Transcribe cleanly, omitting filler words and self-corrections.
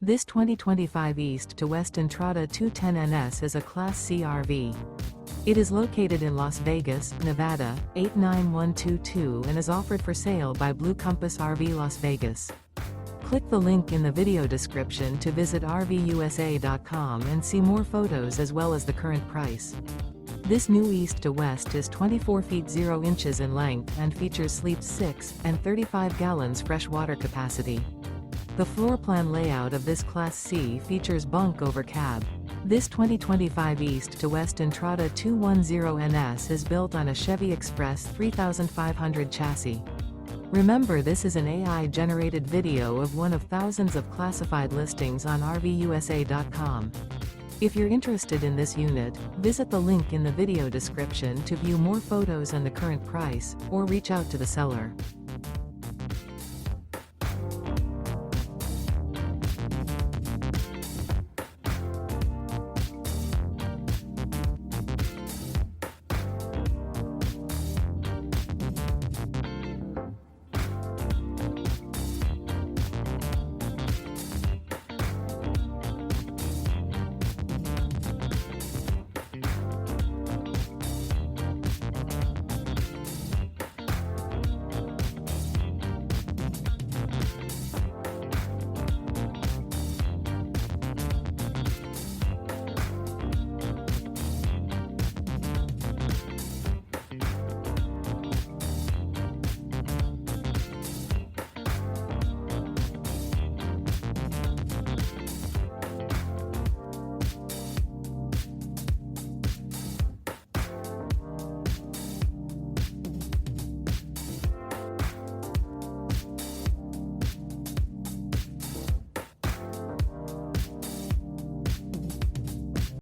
This 2025 East to West Entrada 210NS is a Class C RV. It is located in Las Vegas, Nevada, 89122 and is offered for sale by Blue Compass RV Las Vegas. Click the link in the video description to visit RVUSA.com and see more photos as well as the current price. This new East to West is 24 feet 0 inches in length and features sleeps 6 and 35 gallons fresh water capacity. The floor plan layout of this Class C features bunk over cab. This 2025 East to West Entrada 210NS is built on a Chevy Express 3500 chassis. Remember, this is an AI-generated video of one of thousands of classified listings on RVUSA.com. If you're interested in this unit, visit the link in the video description to view more photos and the current price, or reach out to the seller.